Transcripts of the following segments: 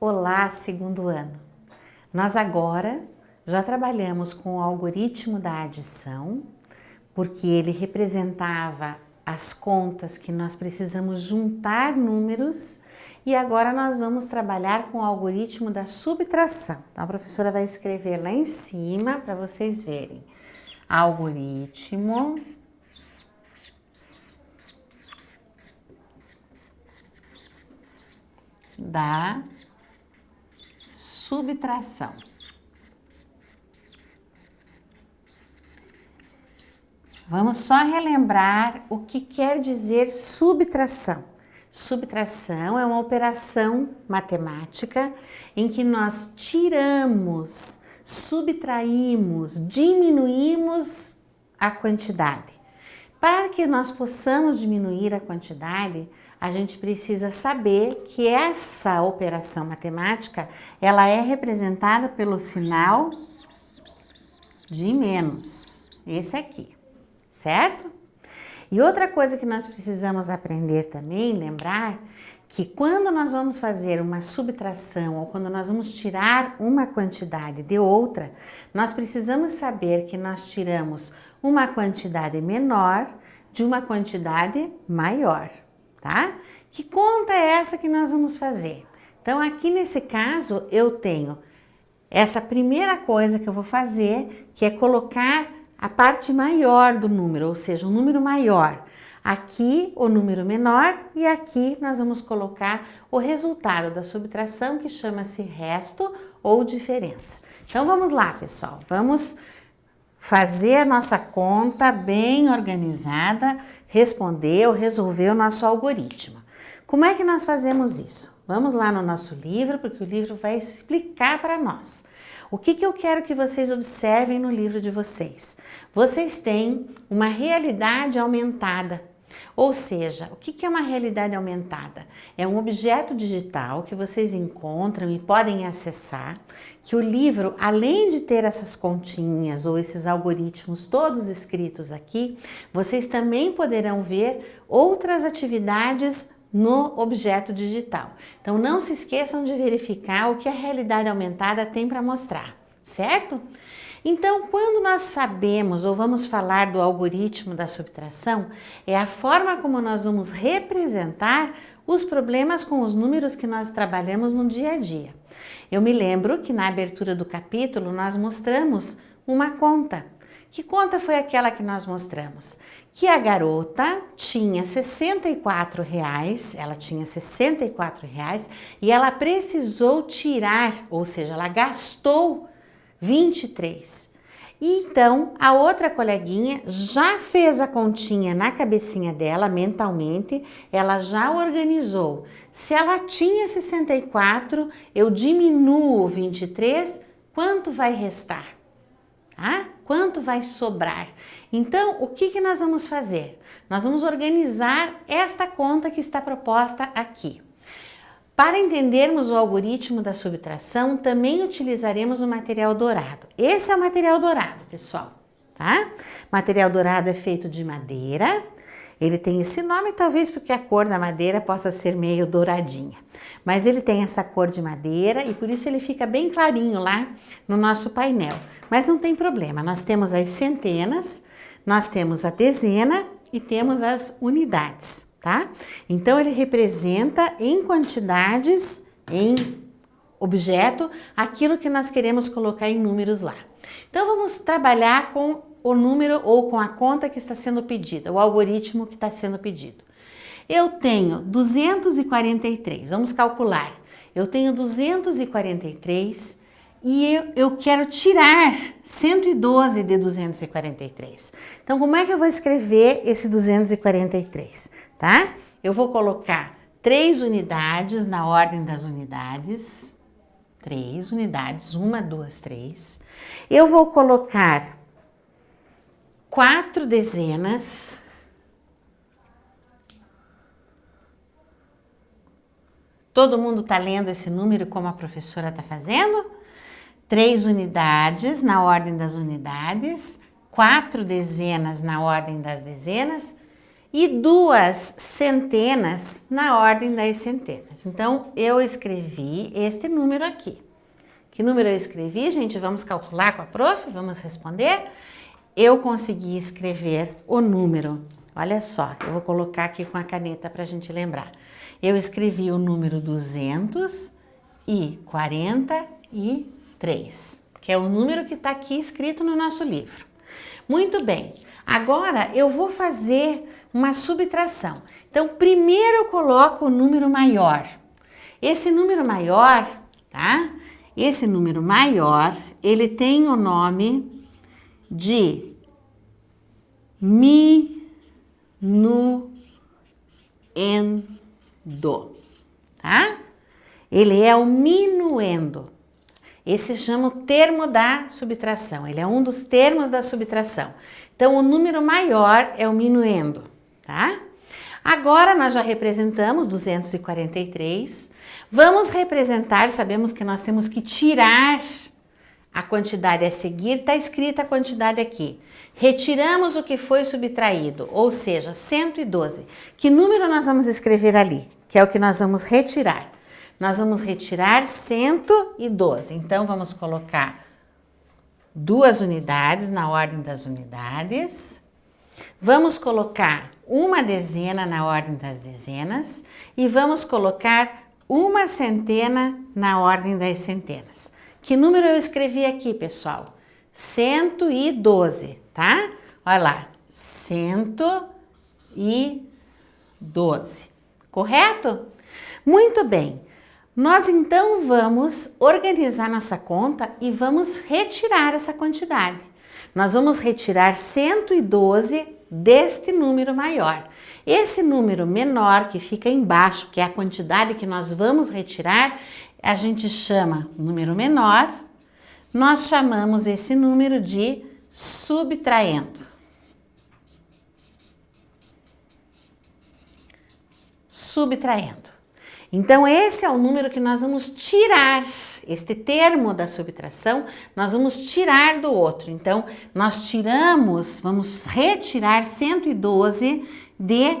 Olá, segundo ano! Nós agora já trabalhamos com o algoritmo da adição, porque ele representava as contas que nós precisamos juntar números, e agora nós vamos trabalhar com o algoritmo da subtração. Então a professora vai escrever lá em cima para vocês verem. Algoritmo da subtração. Vamos só relembrar o que quer dizer subtração. Subtração é uma operação matemática em que nós tiramos, subtraímos, diminuímos a quantidade. Para que nós possamos diminuir a quantidade, a gente precisa saber que essa operação matemática, ela é representada pelo sinal de menos, esse aqui, certo? E outra coisa que nós precisamos aprender também, lembrar, que quando nós vamos fazer uma subtração ou quando nós vamos tirar uma quantidade de outra, nós precisamos saber que nós tiramos uma quantidade menor de uma quantidade maior, tá? Que conta é essa que nós vamos fazer? Então, aqui nesse caso, eu tenho essa primeira coisa que eu vou fazer, que é colocar a parte maior do número, ou seja, um número maior. Aqui o número menor e aqui nós vamos colocar o resultado da subtração, que chama-se resto ou diferença. Então vamos lá, pessoal, vamos fazer a nossa conta bem organizada, responder ou resolver o nosso algoritmo. Como é que nós fazemos isso? Vamos lá no nosso livro, porque o livro vai explicar para nós. O que eu quero que vocês observem no livro de vocês? Vocês têm uma realidade aumentada. Ou seja, o que é uma realidade aumentada? É um objeto digital que vocês encontram e podem acessar, que o livro, além de ter essas continhas ou esses algoritmos todos escritos aqui, vocês também poderão ver outras atividades no objeto digital. Então não se esqueçam de verificar o que a realidade aumentada tem para mostrar, certo? Então, quando nós sabemos ou vamos falar do algoritmo da subtração, é a forma como nós vamos representar os problemas com os números que nós trabalhamos no dia a dia. Eu me lembro que na abertura do capítulo nós mostramos uma conta. Que conta foi aquela que nós mostramos? Que a garota tinha R$64, ela tinha R$64 e ela precisou tirar, ou seja, ela gastou 23. E então, a outra coleguinha já fez a continha na cabecinha dela, mentalmente, ela já organizou. Se ela tinha 64, eu diminuo 23, quanto vai restar? Ah, quanto vai sobrar? Então, o que nós vamos fazer? Nós vamos organizar esta conta que está proposta aqui. Para entendermos o algoritmo da subtração, também utilizaremos o material dourado. Esse é o material dourado, pessoal, tá? Material dourado é feito de madeira. Ele tem esse nome, talvez porque a cor da madeira possa ser meio douradinha. Mas ele tem essa cor de madeira e por isso ele fica bem clarinho lá no nosso painel. Mas não tem problema, nós temos as centenas, nós temos a dezena e temos as unidades, tá? Então ele representa em quantidades, em objeto, aquilo que nós queremos colocar em números lá. Então vamos trabalhar com o número ou com a conta que está sendo pedida, o algoritmo que está sendo pedido. Eu tenho 243, vamos calcular. Eu tenho 243 e eu quero tirar 112 de 243. Então, como é que eu vou escrever esse 243, tá? Eu vou colocar 3 unidades na ordem das unidades. 3 unidades, 1, 2, 3. Eu vou colocar 4 dezenas. Todo mundo está lendo esse número como a professora está fazendo? 3 unidades na ordem das unidades, 4 dezenas na ordem das dezenas e 2 centenas na ordem das centenas. Então, eu escrevi este número aqui. Que número eu escrevi, gente? Vamos calcular com a prof? Vamos responder? Eu consegui escrever o número. Olha só, eu vou colocar aqui com a caneta para a gente lembrar. Eu escrevi o número 243, que é o número que está aqui escrito no nosso livro. Muito bem, agora eu vou fazer uma subtração. Então, primeiro eu coloco o número maior. Esse número maior, tá? Esse número maior, ele tem o nome de minuendo, tá? Ele é o minuendo. Esse chama o termo da subtração. Ele é um dos termos da subtração. Então, o número maior é o minuendo, tá? Agora, nós já representamos 243. Vamos representar, sabemos que nós temos que tirar a quantidade a seguir, está escrita a quantidade aqui. Retiramos o que foi subtraído, ou seja, 112. Que número nós vamos escrever ali? Que é o que nós vamos retirar. Nós vamos retirar 112. Então, vamos colocar 2 unidades na ordem das unidades. Vamos colocar uma dezena na ordem das dezenas. E vamos colocar uma centena na ordem das centenas. Que número eu escrevi aqui, pessoal? 112, tá? Olha lá, 112. Correto? Muito bem. Nós então vamos organizar nossa conta e vamos retirar essa quantidade. Nós vamos retirar 112 deste número maior. Esse número menor que fica embaixo, que é a quantidade que nós vamos retirar, a gente chama número menor. Nós chamamos esse número de subtraindo. Subtraindo. Então, esse é o número que nós vamos tirar, este termo da subtração, nós vamos tirar do outro. Então, nós tiramos, vamos retirar 112 de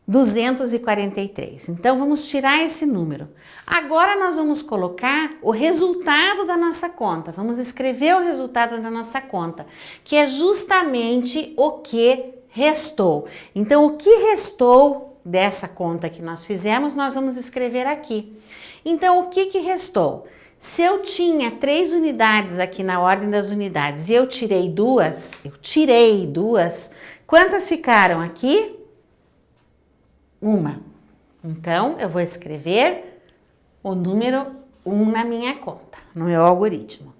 243. Então, vamos tirar esse número. Agora, nós vamos colocar o resultado da nossa conta. Vamos escrever o resultado da nossa conta, que é justamente o que restou. Então, o que restou dessa conta que nós fizemos, nós vamos escrever aqui. Então, o que restou? Se eu tinha 3 unidades aqui na ordem das unidades e eu tirei 2, quantas ficaram aqui? 1. Então, eu vou escrever o número 1 na minha conta, no meu algoritmo.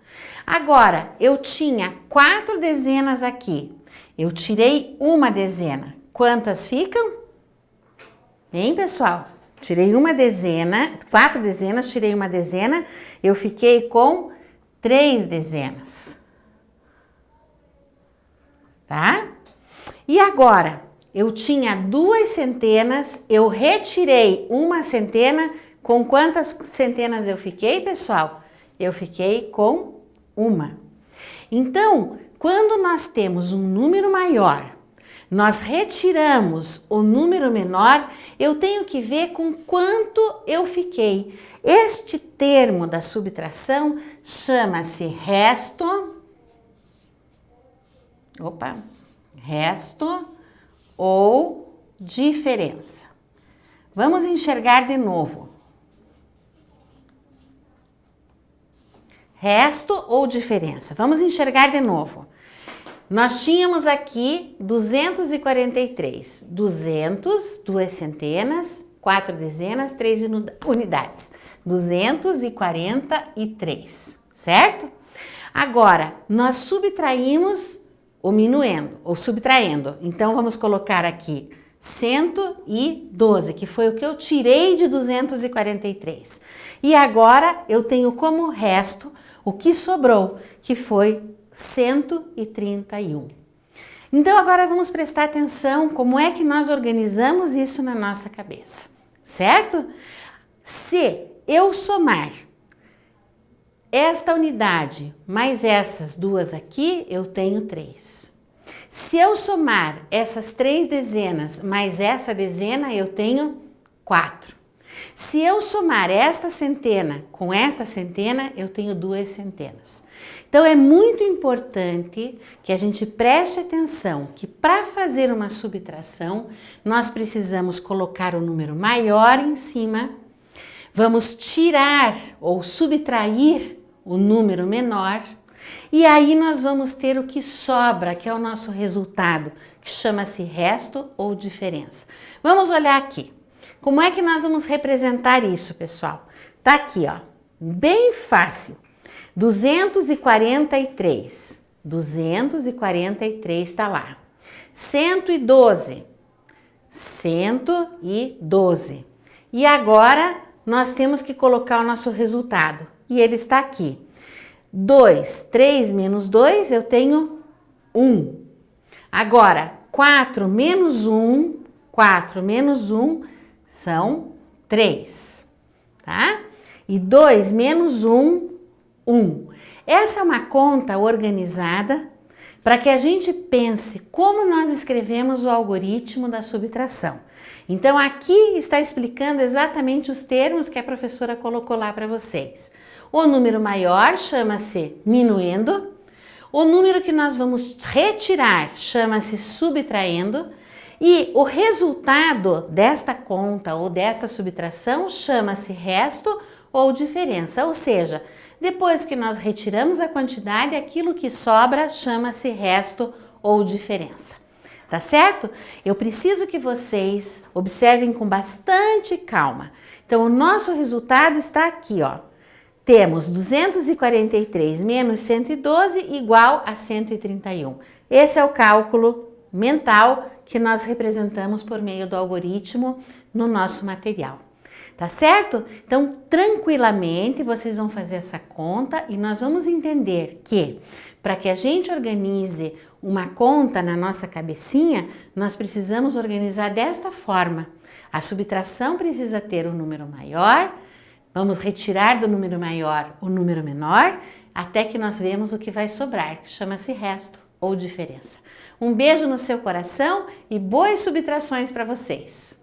Agora, eu tinha 4 dezenas aqui, eu tirei 1 dezena. Quantas ficam? Hein, pessoal? Tirei 1 dezena, 4 dezenas, tirei 1 dezena, eu fiquei com 3 dezenas. Tá? E agora, eu tinha 2 centenas, eu retirei 1 centena, com quantas centenas eu fiquei, pessoal? Eu fiquei com 1. Então, quando nós temos um número maior, nós retiramos o número menor, eu tenho que ver com quanto eu fiquei. Este termo da subtração chama-se resto ou diferença. Vamos enxergar de novo. Resto ou diferença. Vamos enxergar de novo. Nós tínhamos aqui 243, 200, 2 centenas, 4 dezenas, 3 unidades, 243, certo? Agora, nós subtraímos o minuendo, ou subtraindo, então vamos colocar aqui 112, que foi o que eu tirei de 243. E agora eu tenho como resto o que sobrou, que foi 131. Então agora vamos prestar atenção como é que nós organizamos isso na nossa cabeça, certo? Se eu somar esta unidade mais essas duas aqui, eu tenho 3. Se eu somar essas 3 dezenas mais essa dezena, eu tenho 4. Se eu somar esta centena com esta centena, eu tenho 2 centenas. Então é muito importante que a gente preste atenção que para fazer uma subtração, nós precisamos colocar o número maior em cima, vamos tirar ou subtrair o número menor, e aí nós vamos ter o que sobra, que é o nosso resultado, que chama-se resto ou diferença. Vamos olhar aqui. Como é que nós vamos representar isso, pessoal? Tá aqui, ó, bem fácil. 243. 243 tá lá. 112. 112. E agora nós temos que colocar o nosso resultado. E ele está aqui. 2, 3 menos 2, eu tenho 1. Agora, 4 menos 1, 4 menos 1 são 3, tá? E 2 menos 1, 1. Essa é uma conta organizada para que a gente pense como nós escrevemos o algoritmo da subtração. Então, aqui está explicando exatamente os termos que a professora colocou lá para vocês. O número maior chama-se minuendo, o número que nós vamos retirar chama-se subtraindo, e o resultado desta conta ou dessa subtração chama-se resto ou diferença, ou seja, depois que nós retiramos a quantidade, aquilo que sobra chama-se resto ou diferença. Tá certo? Eu preciso que vocês observem com bastante calma. Então, o nosso resultado está aqui, ó. Temos 243 menos 112 igual a 131. Esse é o cálculo mental que nós representamos por meio do algoritmo no nosso material. Tá certo? Então, tranquilamente, vocês vão fazer essa conta e nós vamos entender que, para que a gente organize uma conta na nossa cabecinha, nós precisamos organizar desta forma. A subtração precisa ter um número maior, vamos retirar do número maior o número menor, até que nós vemos o que vai sobrar, que chama-se resto ou diferença. Um beijo no seu coração e boas subtrações para vocês!